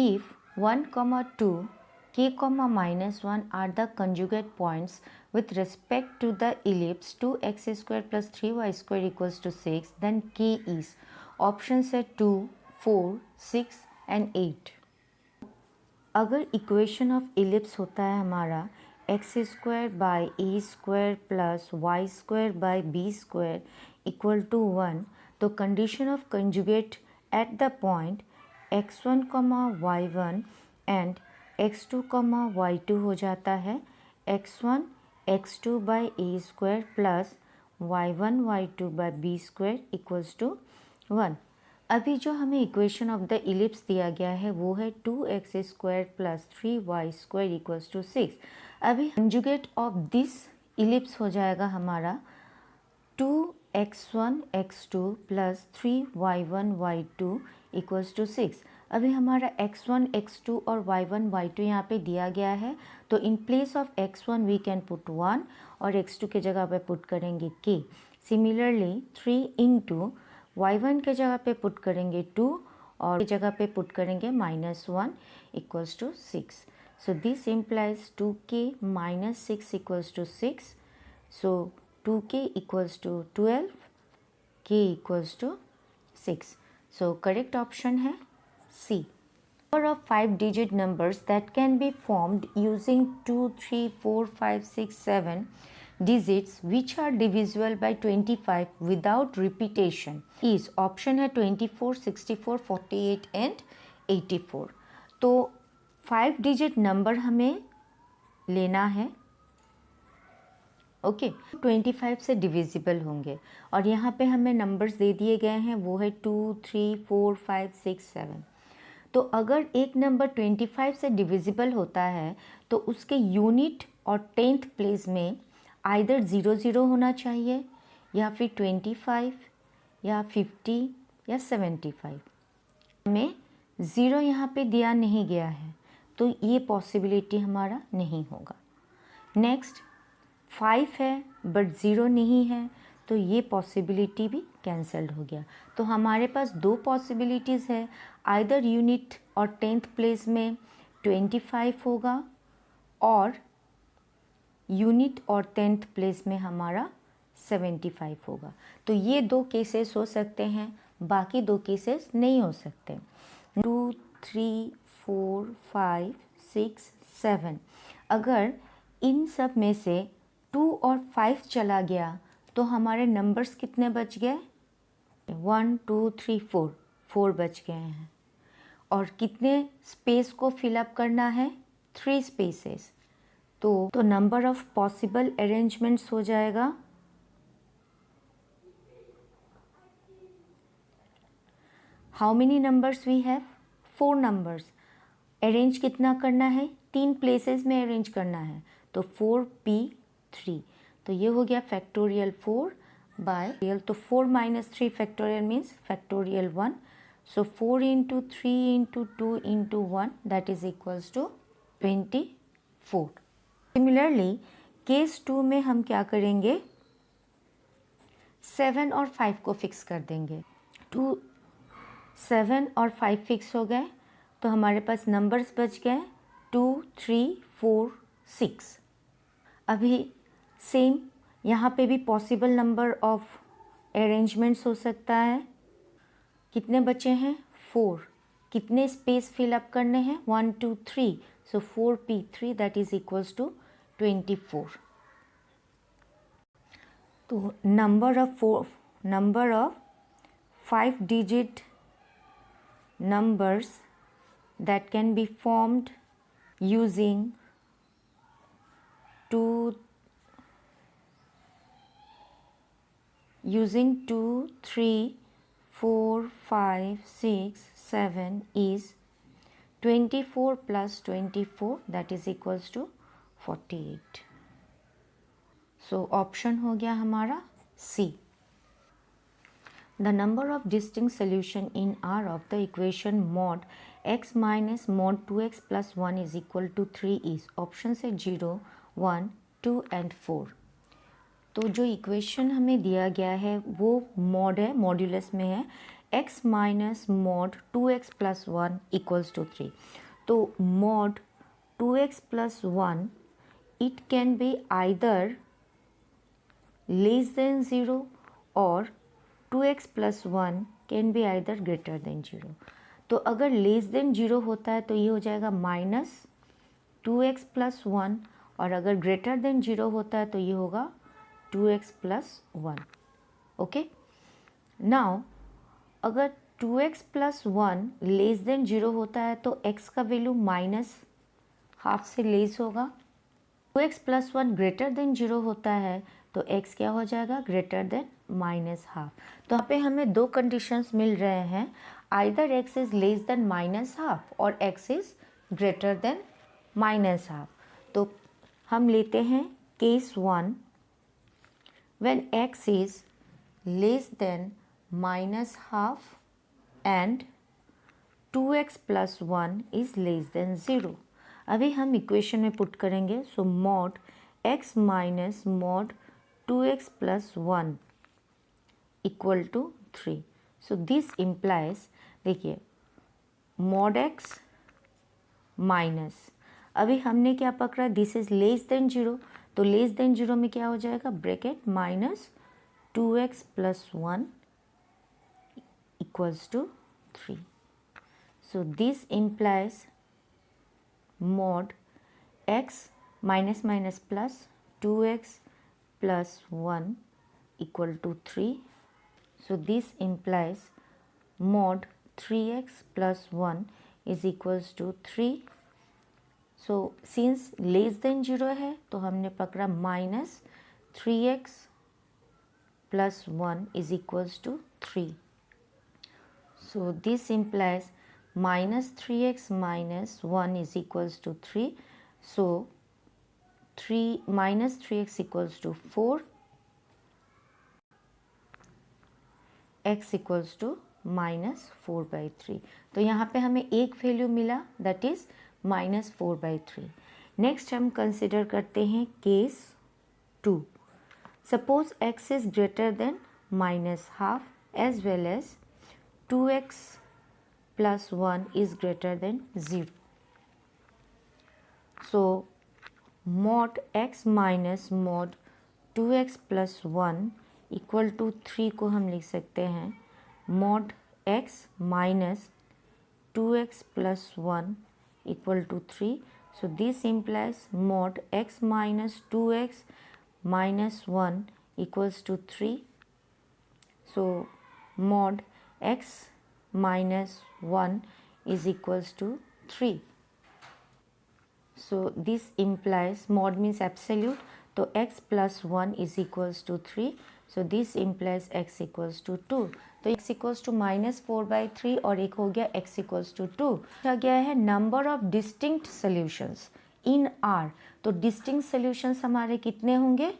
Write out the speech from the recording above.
If 1, 2, k, minus 1 are the conjugate points with respect to the ellipse 2x square plus 3y square equals to 6, then k is options है 2, 4, 6 and 8. अगर equation of ellipse होता है हमारा x square by a square plus y square by b square equal to 1, तो condition of conjugate at the point x1, y1 and x2, y2 हो जाता है x1 x2 by a square plus y1 y2 by b square equals to 1. अभी जो हमें equation of the ellipse दिया गया है वो है 2x square plus 3y square equals to 6. अभी कंजुगेट ऑफ दिस इलिप्स हो जाएगा हमारा 2x1 x2 plus 3y1 y2 equals to 6. अभी हमारा x1 x2 और y1 y2 यहाँ पे दिया गया है, तो in place of x1 we can put 1 और x2 के जगह पे पुट करेंगे k. सिमिलरली 3 इंटू y1 के जगह पे पुट करेंगे 2 और जगह पे पुट करेंगे -1 equals to 6. So this implies 2k minus 6 equals to 6. So 2k equals to 12, k equals to 6. So correct option है C. Number of 5-digit numbers that can be formed using 2, 3, 4, 5, 6, 7 digits which are divisible by 25 without repetition is option है 24, 64, 48 and 84. तो 5 digit number हमें लेना है. Okay 25 से divisible होंगे और यहाँ पे हमें नंबर्स दे दिए गए हैं, वो है 2, 3, 4, 5, 6, 7. तो अगर एक नंबर 25 से डिविजिबल होता है तो उसके यूनिट और 10th प्लेस में आइदर 00 होना चाहिए या फिर 25 या 50 या 75. हमें 0 यहाँ पे दिया नहीं गया है तो ये पॉसिबिलिटी हमारा नहीं होगा. नेक्स्ट 5 है बट 0 नहीं है तो ये पॉसिबिलिटी भी कैंसल्ड हो गया. तो हमारे पास दो पॉसिबिलिटीज़ है, आइदर यूनिट और 10th प्लेस में 25 होगा और यूनिट और 10th प्लेस में हमारा 75 होगा. तो ये दो केसेस हो सकते हैं, बाकी दो केसेस नहीं हो सकते. 2, 3, 4, 5, 6, 7 अगर इन सब में से 2 और 5 चला गया तो हमारे नंबर्स कितने बच गए? 1, 2, 3, 4 बच गए हैं. और कितने स्पेस को फिलअप करना है? 3 स्पेसेस. तो नंबर ऑफ पॉसिबल अरेंजमेंट्स हो जाएगा how many numbers we have? 4 numbers. Arrange कितना करना है? 3 प्लेसेस में अरेंज करना है तो 4p3. तो ये हो गया फैक्टोरियल 4 बाय रियल. तो 4 minus 3 factorial means factorial 1. So 4 into 3 into 2 into 1 that is equals to 24. Similarly case 2 में हम क्या करेंगे? 7 और 5 को फिक्स कर देंगे. 7 और 5 फिक्स हो गए तो हमारे पास नंबर्स बच गए 2, 3, 4, 6. अभी सेम यहाँ पे भी पॉसिबल नंबर ऑफ अरेंजमेंट्स हो सकता है. कितने बचे हैं? 4. कितने स्पेस फिलअप करने हैं? 1, 2, 3. So 4p3 that is equals to 24. तो number of 5 digit numbers that can be formed using 2, 3, 4, 5, 6, 7 is 24 plus 24 that is equals to 48. So option हो गया हमारा C. The number of distinct solution in R of the equation mod x minus mod 2x plus 1 is equal to 3 is option से 0, 1, 2 and 4. तो जो equation हमें दिया गया है वो मॉड है, मॉड्यूलस में है x minus mod 2x plus 1 equals to 3। तो mod 2x plus 1 it can be either less than 0 और 2x plus 1 can be either greater than 0। तो अगर लेस देन 0 होता है तो ये हो जाएगा माइनस 2x प्लस 1, और अगर ग्रेटर देन 0 होता है तो ये होगा 2x प्लस 1। ओके, नाउ अगर 2x प्लस 1 लेस देन 0 होता है तो x का वैल्यू माइनस हाफ से लेस होगा। 2x प्लस 1 ग्रेटर देन 0 होता है तो x क्या हो जाएगा, ग्रेटर देन माइनस हाफ। तो यहाँ पे हमें दो कंडीशंस मिल रहे हैं, either x is less than minus half और x is greater than minus half. तो हम लेते हैं case 1, when x is less than minus half and 2x plus 1 is less than 0। अभी हम इक्वेशन में पुट करेंगे। So mod x minus mod 2x plus 1 equal to 3। So this implies, देखिए mod x minus, अभी हमने क्या पकड़ा, this is less than 0, तो लेस देन 0 में क्या हो जाएगा, bracket minus 2x plus 1 equals to 3. So this implies mod x minus minus plus 2x plus 1 equal to 3. So this implies mod 3x plus 1 is equals to 3. So since less than 0 है तो हमने पकड़ा minus 3x plus 1 is equals to 3. So this implies minus 3x minus 1 is equals to 3. So 3 minus 3x equals to 4. x equals to minus 4 by 3. तो यहाँ पे हमें एक value मिला, that is minus 4 by 3. Next हम consider करते हैं case 2. Suppose x is greater than minus half as well as 2x plus 1 is greater than 0. So mod x minus mod 2x plus 1 equal to 3 को हम लिख सकते हैं mod x minus 2x plus 1 equal to 3. So this implies mod x minus 2x minus 1 equals to 3. So mod x minus 1 is equals to 3. So this implies mod means absolute, तो x plus 1 is equals to 3. So this implies x equals to 2. तो x equals to minus 4 by 3 और एक हो गया x equals to 2. पूछा गया है number of distinct solutions in R. तो distinct solutions हमारे कितने होंगे,